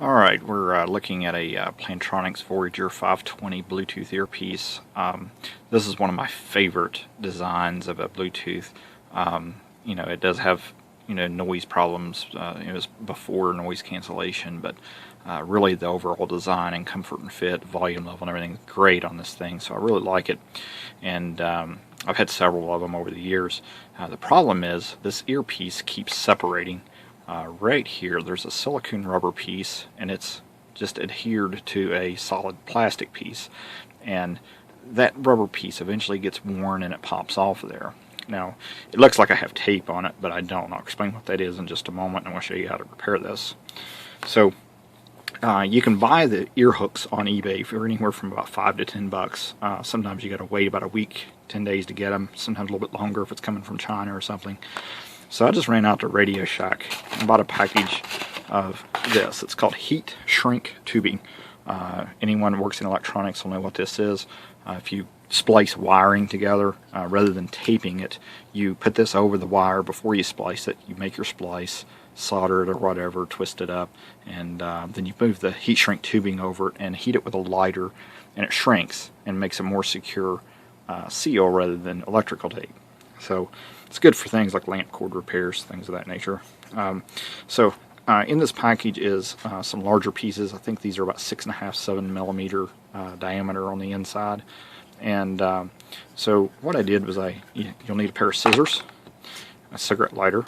Alright, we're looking at a Plantronics Voyager 520 Bluetooth earpiece. This is one of my favorite designs of a Bluetooth. It does have, noise problems. It was before noise cancellation, but really the overall design and comfort and fit, volume level and everything is great on this thing, so I really like it. And I've had several of them over the years. The problem is this earpiece keeps separating. Right here there's a silicone rubber piece, and it's just adhered to a solid plastic piece, and that rubber piece eventually gets worn and it pops off of there. Now it looks like I have tape on it, but I don't. I'll explain what that is in just a moment, and I'll show you how to repair this. So you can buy the ear hooks on eBay for anywhere from about $5 to $10. Sometimes you got to wait about a week, 10 days to get them. Sometimes a little bit longer if it's coming from China or something. So I just ran out to Radio Shack and bought a package of this. It's called heat shrink tubing. Anyone who works in electronics will know what this is. If you splice wiring together, rather than taping it, you put this over the wire before you splice it. You make your splice, solder it or whatever, twist it up, and then you move the heat shrink tubing over it and heat it with a lighter, and it shrinks and makes a more secure seal rather than electrical tape. So it's good for things like lamp cord repairs, things of that nature. In this package is some larger pieces. I think these are about 6.5, 7 millimeter diameter on the inside. And so what I did was you'll need a pair of scissors, a cigarette lighter,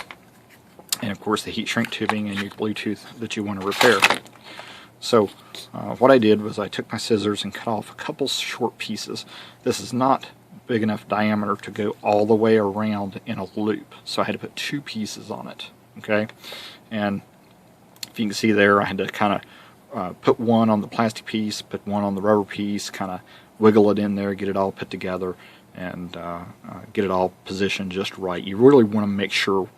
and of course the heat shrink tubing and your Bluetooth that you want to repair. So what I did was I took my scissors and cut off a couple short pieces. This is not big enough diameter to go all the way around in a loop, so I had to put two pieces on it. Okay, and if you can see there, I had to kind of put one on the plastic piece, put one on the rubber piece, kind of wiggle it in there, get it all put together, and get it all positioned just right. You really want to make sure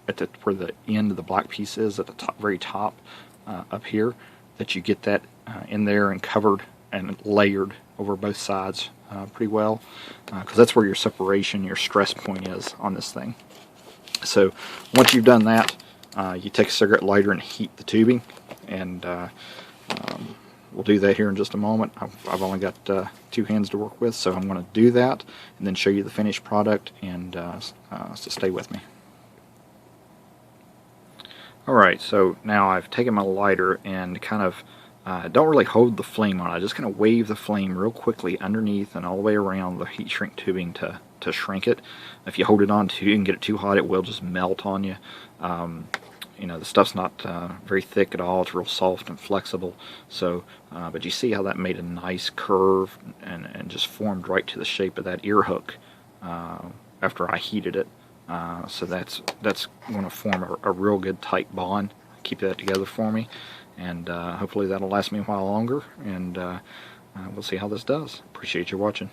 where the end of the black piece is, at the top, very top up here, that you get that in there and covered and layered over both sides pretty well, because that's where your separation, your stress point is on this thing. So once you've done that, you take a cigarette lighter and heat the tubing, and we'll do that here in just a moment. I've only got 2 hands to work with, so I'm going to do that and then show you the finished product, and so stay with me. Alright, so now I've taken my lighter and kind of don't really hold the flame on it. I just kind of wave the flame real quickly underneath and all the way around the heat shrink tubing to shrink it. If you hold it on too and get it too hot, it will just melt on you. The stuff's not very thick at all. It's real soft and flexible. So, but you see how that made a nice curve and just formed right to the shape of that ear hook after I heated it. So that's going to form a real good tight bond. Keep that together for me, and hopefully that'll last me a while longer, and we'll see how this does. Appreciate you watching.